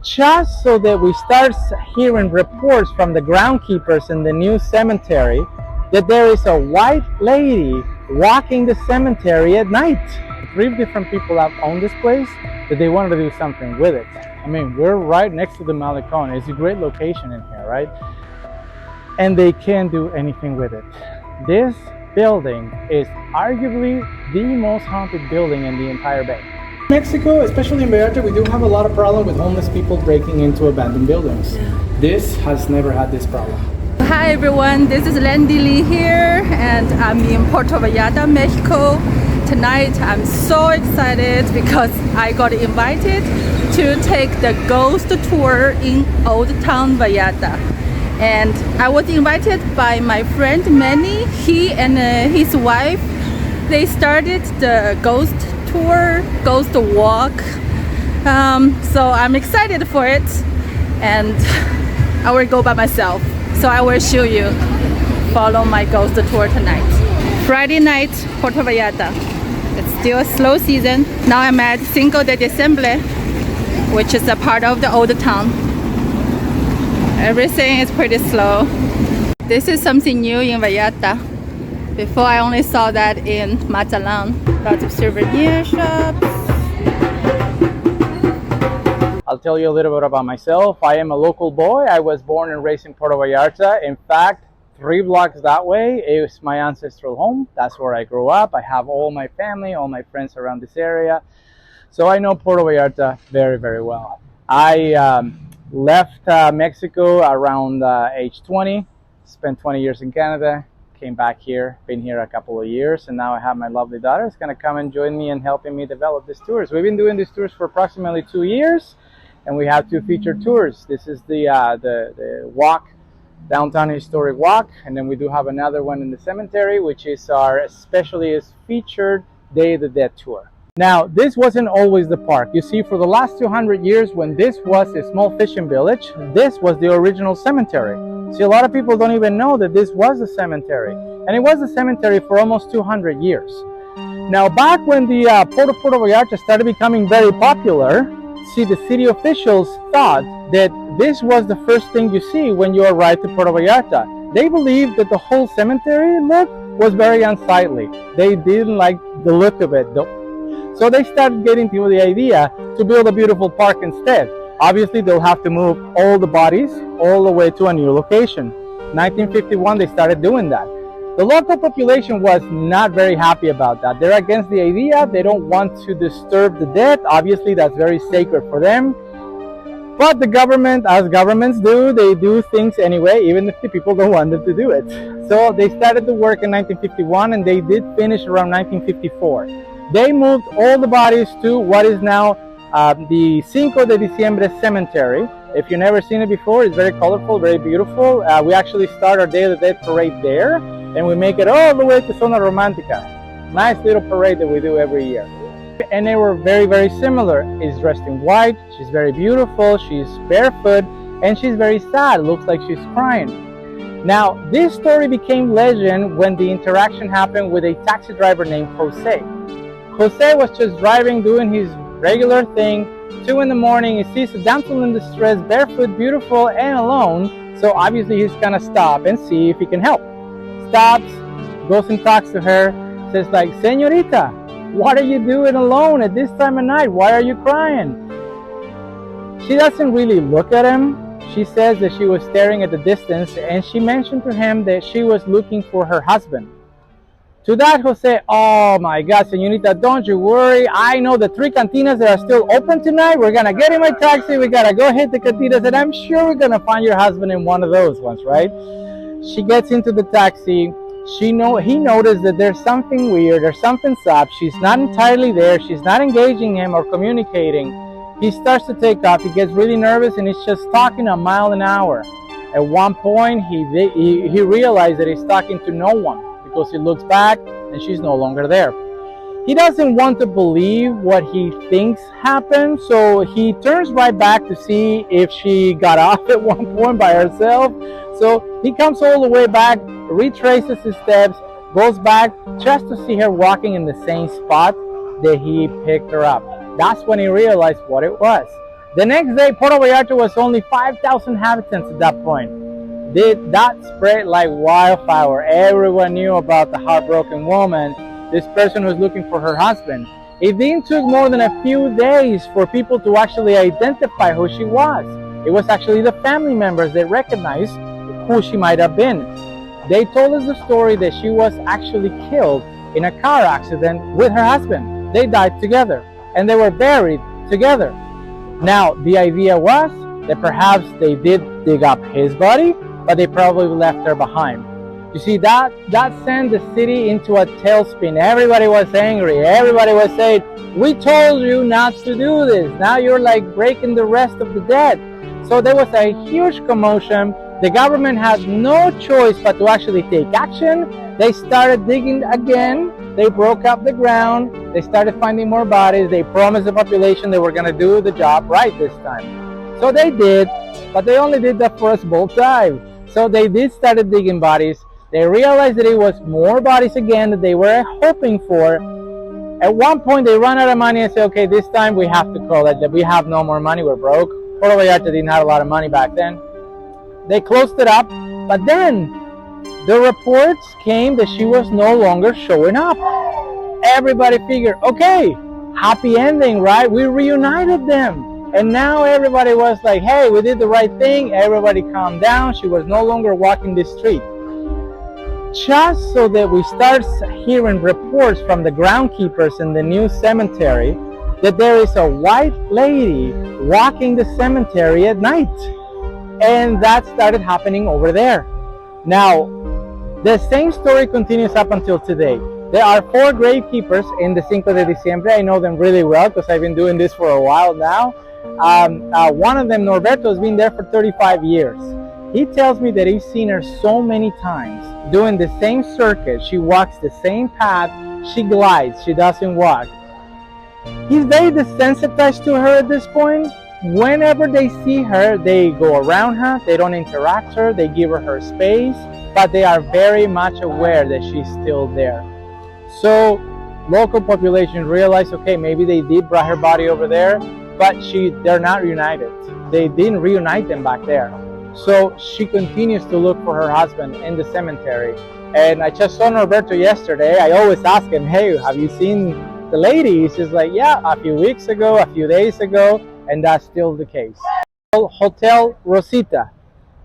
just so that we start hearing reports from the groundkeepers in the new cemetery that there is a white lady walking the cemetery at night. 3 different people have owned this place that they wanted to do something with it. I mean, we're right next to the Malecón. It's a great location in here, right? And they can't do anything with it. This building is arguably the most haunted building in the entire bay. In Mexico, especially in Vallarta, we do have a lot of problem with homeless people breaking into abandoned buildings. This has never had this problem. Hi everyone, this is Landy Lee here, and I'm in Puerto Vallarta, Mexico. Tonight I'm so excited because I got invited to take the ghost tour in Old Town Vallarta. And I was invited by my friend Manny. He and his wife, they started the ghost tour, ghost walk. So I'm excited for it, and I will go by myself. So I will show you, follow my ghost tour tonight. Friday night, Puerto Vallarta. It's still a slow season. Now I'm at Cinco de Diciembre, which is a part of the old town. Everything is pretty slow. This is something new in Vallarta. Before I only saw that in Mazatlan. Lots of souvenir shops. I'll tell you a little bit about myself. I am a local boy. I was born and raised in Puerto Vallarta. In fact, 3 blocks that way is my ancestral home. That's where I grew up. I have all my family, all my friends around this area. So I know Puerto Vallarta very, very well. I left Mexico around age 20, spent 20 years in Canada, came back here, been here a couple of years, and now I have my lovely daughter who's going to come and join me in helping me develop these tours. We've been doing these tours for approximately 2 years, and we have 2 featured tours. This is the walk, downtown historic walk, and then we do have another one in the cemetery, which is our especially featured Day of the Dead tour. Now, this wasn't always the park. You see, for the last 200 years, when this was a small fishing village, this was the original cemetery. See, a lot of people don't even know that this was a cemetery, and it was a cemetery for almost 200 years. Now, back when the Port of Puerto Vallarta started becoming very popular, see, the city officials thought that this was the first thing you see when you arrive to Puerto Vallarta. They believed that the whole cemetery look was very unsightly. They didn't like the look of it. So they started getting to the idea to build a beautiful park instead. Obviously, they'll have to move all the bodies all the way to a new location. 1951, they started doing that. The local population was not very happy about that. They're against the idea. They don't want to disturb the dead. Obviously, that's very sacred for them. But the government, as governments do, they do things anyway, even if the people don't want them to do it. So they started the work in 1951, and they did finish around 1954. They moved all the bodies to what is now the Cinco de Diciembre Cemetery. If you've never seen it before, it's very colorful, very beautiful. We actually start our Day of the Dead parade there, and we make it all the way to Zona Romantica. Nice little parade that we do every year. And they were very, very similar. She's dressed in white, she's very beautiful, she's barefoot, and she's very sad. Looks like she's crying. Now, this story became legend when the interaction happened with a taxi driver named Jose. Jose was just driving, doing his regular thing. 2 in the morning, he sees a damsel in distress, barefoot, beautiful, and alone. So obviously he's gonna stop and see if he can help. Stops, goes and talks to her, says like, "Señorita, what are you doing alone at this time of night? Why are you crying?" She doesn't really look at him. She says that she was staring at the distance, and she mentioned to him that she was looking for her husband. To that, Jose, "Oh my God, señorita, don't you worry. I know the 3 cantinas that are still open tonight. We're gonna get in my taxi. We gotta go hit the cantinas, and I'm sure we're gonna find your husband in one of those ones, right?" She gets into the taxi. He noticed that there's something weird, there's something's up. She's not entirely there. She's not engaging him or communicating. He starts to take off. He gets really nervous, and he's just talking a mile an hour. At one point, he realized that he's talking to no one, because he looks back and she's no longer there. He doesn't want to believe what he thinks happened, so he turns right back to see if she got off at one point by herself. So he comes all the way back, retraces his steps, goes back just to see her walking in the same spot that he picked her up. That's when he realized what it was. The next day, Puerto Vallarta was only 5,000 inhabitants at that point. That spread like wildfire. Everyone knew about the heartbroken woman. This person was looking for her husband. It didn't took more than a few days for people to actually identify who she was. It was actually the family members that recognized who she might have been. They told us the story that she was actually killed in a car accident with her husband. They died together and they were buried together. Now, the idea was that perhaps they did dig up his body, but they probably left her behind. You see, that sent the city into a tailspin. Everybody was angry. Everybody was saying, we told you not to do this. Now you're like breaking the rest of the dead. So there was a huge commotion. The government had no choice but to actually take action. They started digging again. They broke up the ground. They started finding more bodies. They promised the population they were going to do the job right this time. So they did, but they only did that for a small time. So they did started digging bodies. They realized that it was more bodies again that they were hoping for. At one point, they ran out of money and said, okay, this time we have to call it, that we have no more money, we're broke. Puerto Vallarta didn't have a lot of money back then. They closed it up, but then the reports came that she was no longer showing up. Everybody figured, okay, happy ending, right? We reunited them. And now everybody was like, hey, we did the right thing. Everybody calmed down. She was no longer walking the street. Just so that we start hearing reports from the groundkeepers in the new cemetery that there is a white lady walking the cemetery at night. And that started happening over there. Now, the same story continues up until today. There are 4 gravekeepers in the Cinco de Diciembre. I know them really well because I've been doing this for a while now. One of them, Norberto, has been there for 35 years. He tells me that he's seen her so many times doing the same circuit. She walks the same path. She glides. She doesn't walk. He's very desensitized to her at this point. Whenever they see her, they go around her. They don't interact her. They give her space, but they are very much aware that she's still there. So local population realized, okay, maybe they did bring her body over there, but they're not reunited. They didn't reunite them back there. So she continues to look for her husband in the cemetery. And I just saw Norberto yesterday. I always ask him, hey, have you seen the lady? He's just like, yeah, a few weeks ago, a few days ago, and that's still the case. Hotel Rosita.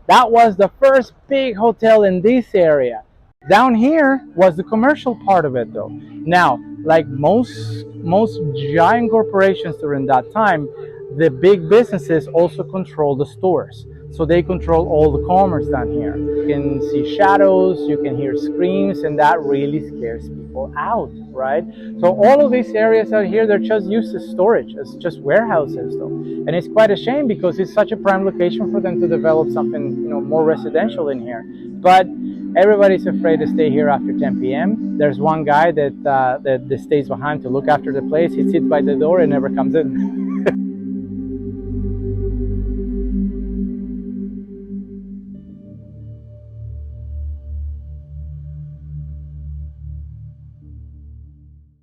That was the first big hotel in this area. Down here was the commercial part of it though. Now, like most giant corporations during that time, the big businesses also control the stores. So they control all the commerce down here. You can see shadows, you can hear screams, and that really scares people out, right? So all of these areas out here, they're just used as storage, as just warehouses though. And it's quite a shame because it's such a prime location for them to develop something, more residential in here. But everybody's afraid to stay here after 10 p.m. There's one guy that stays behind to look after the place. He sits by the door and never comes in.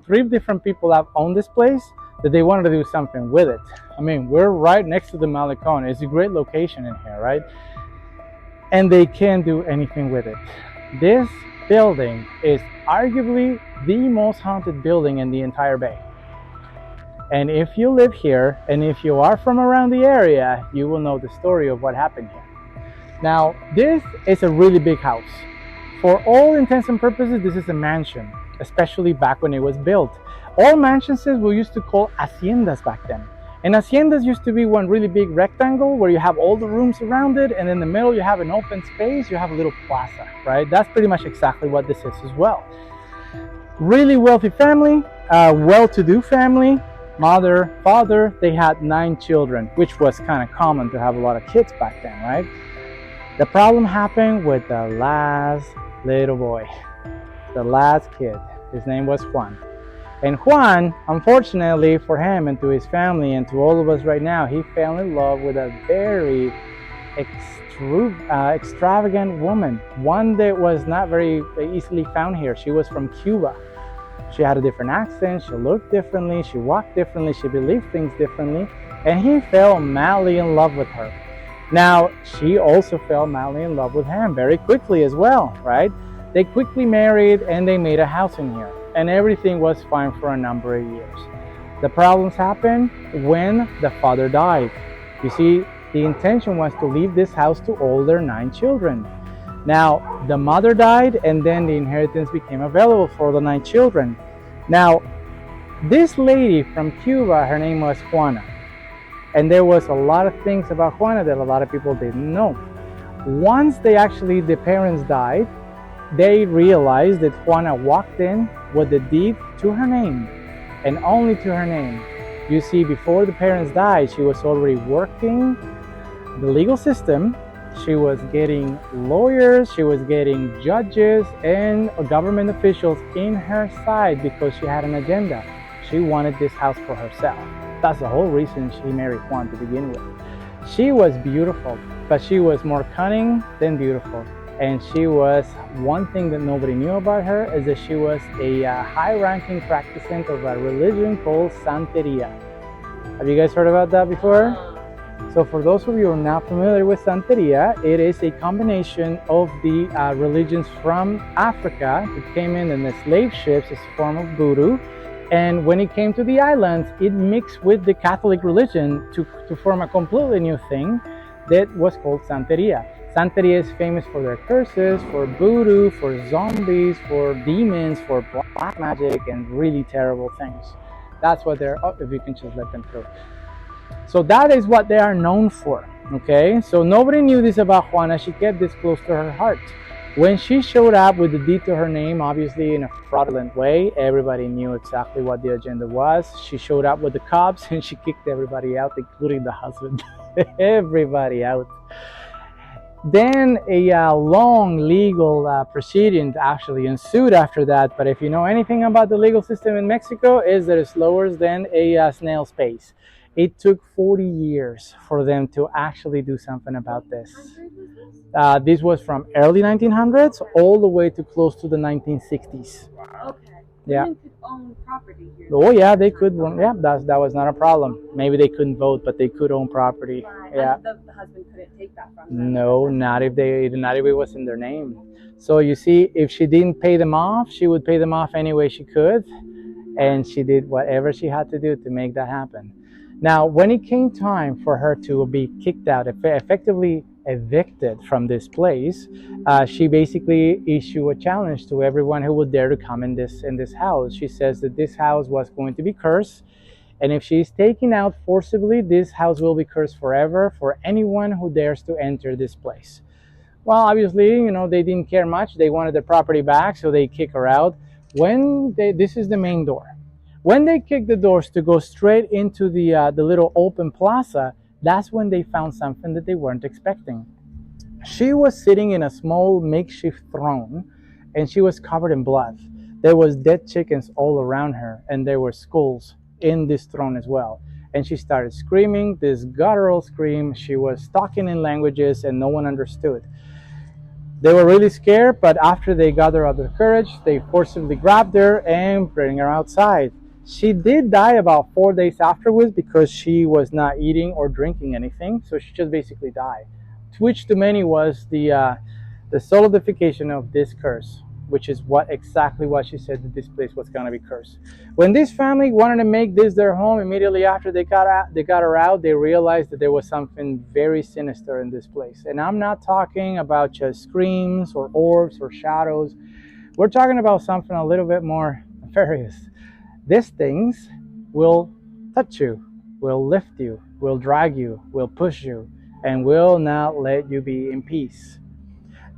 Three different people have owned this place that they wanted to do something with it. I mean, we're right next to the Malecon. It's a great location in here, right? And they can't do anything with it. This building is arguably the most haunted building in the entire bay. And if you live here, and if you are from around the area, you will know the story of what happened here. Now, this is a really big house. For all intents and purposes, this is a mansion, especially back when it was built. All mansions we used to call haciendas back then. And haciendas used to be one really big rectangle where you have all the rooms around it, and in the middle you have an open space, you have a little plaza, right? That's pretty much exactly what this is as well. Really wealthy family, well-to-do family, mother, father, they had 9 children, which was kind of common to have a lot of kids back then, right? The problem happened with the last little boy, the last kid. His name was Juan. And Juan, unfortunately for him and to his family and to all of us right now, he fell in love with a very extravagant woman, one that was not very easily found here. She was from Cuba. She had a different accent, she looked differently, she walked differently, she believed things differently. and he fell madly in love with her. Now, she also fell madly in love with him very quickly as well, right? They quickly married and they made a house in here, and everything was fine for a number of years. The problems happened when the father died. You see, the intention was to leave this house to all their 9 children. Now, the mother died, and then the inheritance became available for the 9 children. Now, this lady from Cuba, her name was Juana. And there was a lot of things about Juana that a lot of people didn't know. Once the parents died, they realized that Juana walked in with the deed to her name, and only to her name. You see, before the parents died, she was already working the legal system. She was getting lawyers, she was getting judges and government officials in her side because she had an agenda. She wanted this house for herself. That's the whole reason she married Juan to begin with. She was beautiful, but she was more cunning than beautiful. And she was, one thing that nobody knew about her is that she was a high-ranking practicant of a religion called Santeria. Have you guys heard about that before? So for those of you who are not familiar with Santeria, it is a combination of the religions from Africa that came in the slave ships as a form of voodoo. And when it came to the islands, it mixed with the Catholic religion to form a completely new thing that was called Santeria. Santeria is famous for their curses, for voodoo, for zombies, for demons, for black magic, and really terrible things. That's what they're, if you can just let them through. So that is what they are known for, okay? So nobody knew this about Juana. She kept this close to her heart. When she showed up with the deed to her name, obviously in a fraudulent way, everybody knew exactly what the agenda was. She showed up with the cops and she kicked everybody out, including the husband. Everybody out. Then a long legal proceeding actually ensued after that. But if you know anything about the legal system in Mexico, is that it's slower than a snail's pace. It took 40 years for them to actually do something about this. This was from early 1900s all the way to close to the 1960s. Okay. Yeah. Women could own property here. Oh yeah, they could. Yeah, that was not a problem. Maybe they couldn't vote, but they could own property. Right. Yeah. The husband couldn't take that from them. No, not if it was in their name. So you see, if she didn't pay them off, she would pay them off any way she could, and she did whatever she had to do to make that happen. Now, when it came time for her to be kicked out, effectively evicted from this place, she basically issued a challenge to everyone who would dare to come in this house. She says that this house was going to be cursed, and if she's taken out forcibly, this house will be cursed forever for anyone who dares to enter this place. Well, obviously, you know, they didn't care much. They wanted their property back, so they kick her out. This is the main door. When they kicked the doors to go straight into the little open plaza, that's when they found something that they weren't expecting. She was sitting in a small makeshift throne, and she was covered in blood. There was dead chickens all around her, and there were skulls in this throne as well. And she started screaming this guttural scream. She was talking in languages, and no one understood. They were really scared, but after they gathered up their courage, they forcibly grabbed her and bring her outside. She did die about 4 days afterwards because she was not eating or drinking anything, so she just basically died. Which to many was the solidification of this curse, which is exactly what she said, that this place was going to be cursed. When this family wanted to make this their home, immediately after they got her out, they realized that there was something very sinister in this place. And I'm not talking about just screams or orbs or shadows. We're talking about something a little bit more nefarious. These things will touch you, will lift you, will drag you, will push you, and will not let you be in peace.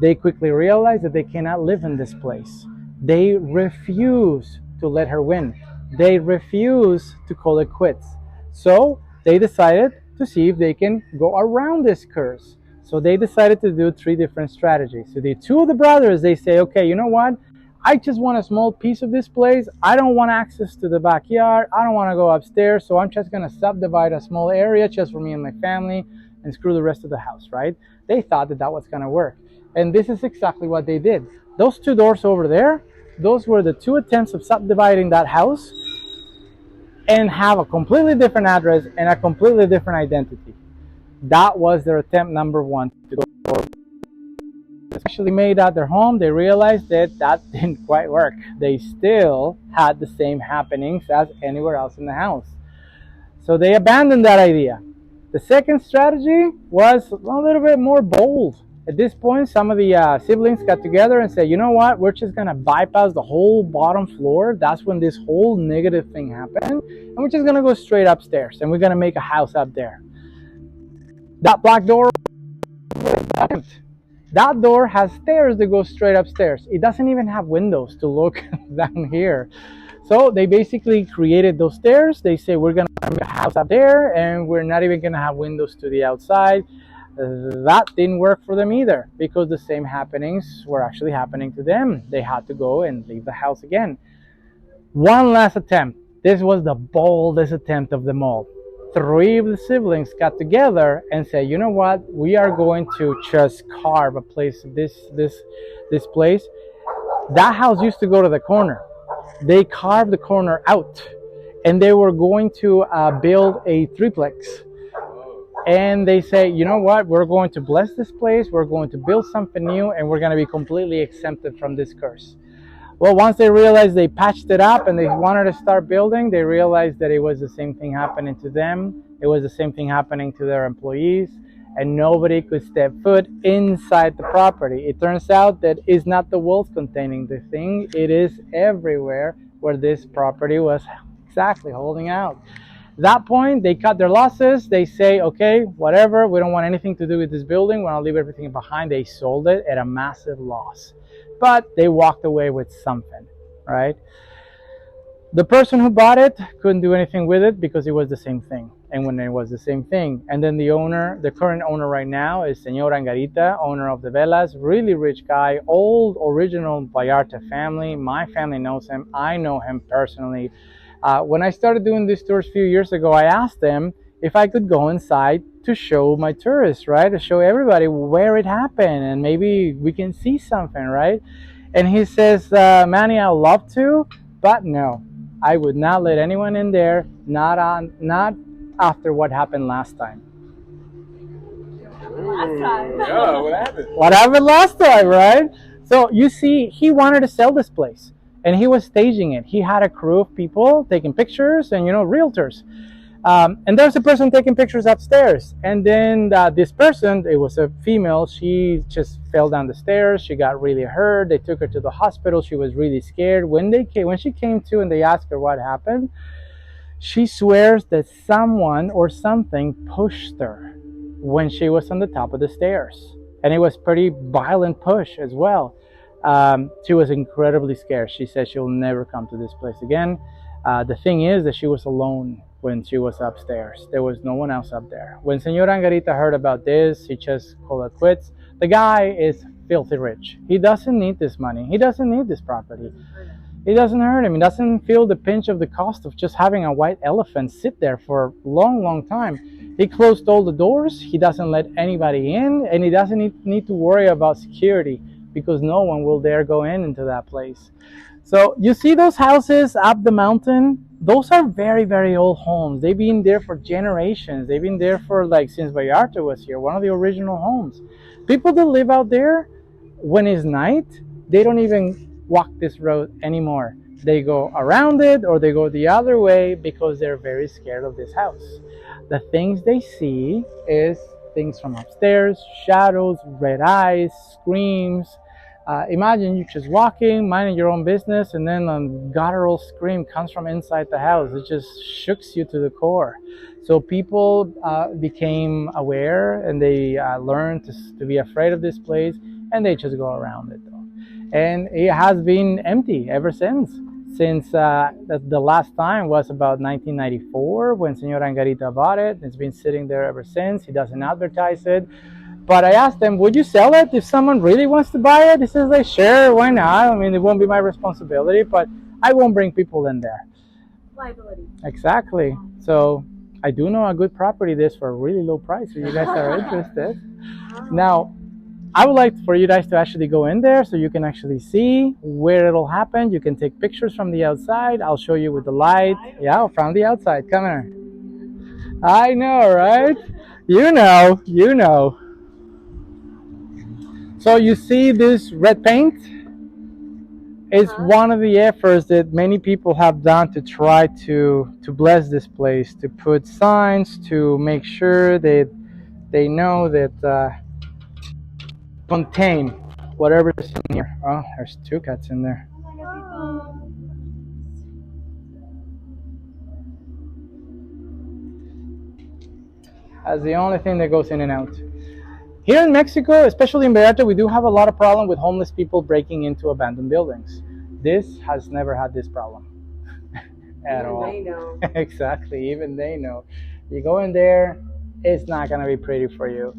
They quickly realized that they cannot live in this place. They refuse to let her win. They refuse to call it quits. So they decided to see if they can go around this curse. So they decided to do 3 different strategies. So the 2 of the brothers, they say, okay, you know what? I just want a small piece of this place. I don't want access to the backyard. I don't want to go upstairs. So I'm just going to subdivide a small area just for me and my family and screw the rest of the house, right? They thought that that was going to work. And this is exactly what they did. Those 2 doors over there, those were the 2 attempts of subdividing that house. and have a completely different address and a completely different identity. That was their attempt number one to go forward. Actually made out their home, they realized that that didn't quite work. They still had the same happenings as anywhere else in the house. So they abandoned that idea. The second strategy was a little bit more bold. At this point, some of the siblings got together and said, you know what, we're just going to bypass the whole bottom floor. That's when this whole negative thing happened. And we're just going to go straight upstairs and we're going to make a house up there. That black door, that door has stairs that go straight upstairs. It doesn't even have windows to look down here. So they basically created those stairs. They say we're going to make a house up there and we're not even going to have windows to the outside. That didn't work for them either because the same happenings were actually happening to them. They had to go and leave the house again. One last attempt. This was the boldest attempt of them all. 3 of the siblings got together and said, you know what, we are going to just carve a place, this place. That house used to go to the corner. They carved the corner out and they were going to build a triplex. And they say, you know what, we're going to bless this place, we're going to build something new, and we're going to be completely exempted from this curse. Well, once they realized they patched it up and they wanted to start building, they realized that it was the same thing happening to them. It was the same thing happening to their employees, and nobody could step foot inside the property. It turns out that it's not the walls containing the thing, it is everywhere where this property was exactly holding out. At that point, they cut their losses. They say, okay, whatever, we don't want anything to do with this building. We want to leave everything behind. They sold it at a massive loss. But they walked away with something, right? The person who bought it couldn't do anything with it because it was the same thing. And when it was the same thing. And then the owner, the current owner right now is Señor Angarita, owner of the Velas, really rich guy, old original Vallarta family. My family knows him. I know him personally. When I started doing these tours a few years ago, I asked them if I could go inside to show my tourists, right? To show everybody where it happened and maybe we can see something, right? And he says, Manny, I'd love to, but no, I would not let anyone in there, not after what happened last time. Last time. Yeah, what happened? What happened last time, right? So you see, he wanted to sell this place and he was staging it. He had a crew of people taking pictures and, you know, realtors. And there's a person taking pictures upstairs. And then this person, it was a female, she just fell down the stairs. She got really hurt. They took her to the hospital. She was really scared. When she came to and they asked her what happened, she swears that someone or something pushed her when she was on the top of the stairs. And it was pretty violent push as well. She was incredibly scared. She said she'll never come to this place again. The thing is that she was alone when she was upstairs. There was no one else up there. When Señor Angarita heard about this, he just called it quits. The guy is filthy rich. He doesn't need this money. He doesn't need this property. It doesn't hurt him. He doesn't feel the pinch of the cost of just having a white elephant sit there for a long, long time. He closed all the doors. He doesn't let anybody in, and he doesn't need to worry about security because no one will dare go into that place. So you see those houses up the mountain? Those are very, very old homes. They've been there for generations. They've been there for since Vallarta was here, one of the original homes. People that live out there, when it's night, they don't even walk this road anymore. They go around it or they go the other way because they're very scared of this house. The things they see is things from upstairs, shadows, red eyes, screams. Imagine you just walking, minding your own business, and then a guttural scream comes from inside the house. It just shooks you to the core. So people became aware and they learned to be afraid of this place, and they just go around it. And it has been empty ever since. The last time was about 1994 when Señor Angarita bought it. It's been sitting there ever since. He doesn't advertise it. But I asked them, would you sell it if someone really wants to buy it? He says, sure, why not? I mean, it won't be my responsibility, but I won't bring people in there. Liability. Exactly. So I do know a good property this for a really low price if you guys are interested. Now, I would like for you guys to actually go in there so you can actually see where it'll happen. You can take pictures from the outside. I'll show you with the light. Yeah, from the outside. Come here. I know, right? You know, you know. So you see this red paint? It's one of the efforts that many people have done to try to bless this place, to put signs, to make sure that they know that contain whatever is in here. Oh, there's two cats in there. That's the only thing that goes in and out. Here in Mexico, especially in Vallarta, we do have a lot of problem with homeless people breaking into abandoned buildings. This has never had this problem at all. They know. Exactly, even they know. You go in there, it's not gonna be pretty for you.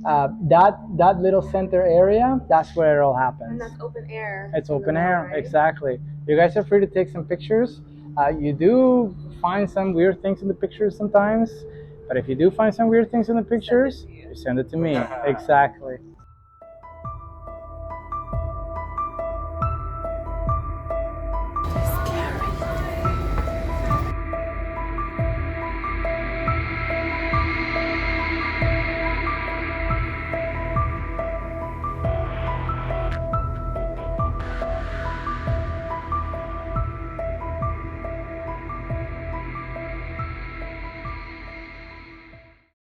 That little center area, that's where it all happens. And that's open air. It's open air, right? exactly. You guys are free to take some pictures. You do find some weird things in the pictures sometimes, but if you do find some weird things in the pictures, you send it to me. Exactly.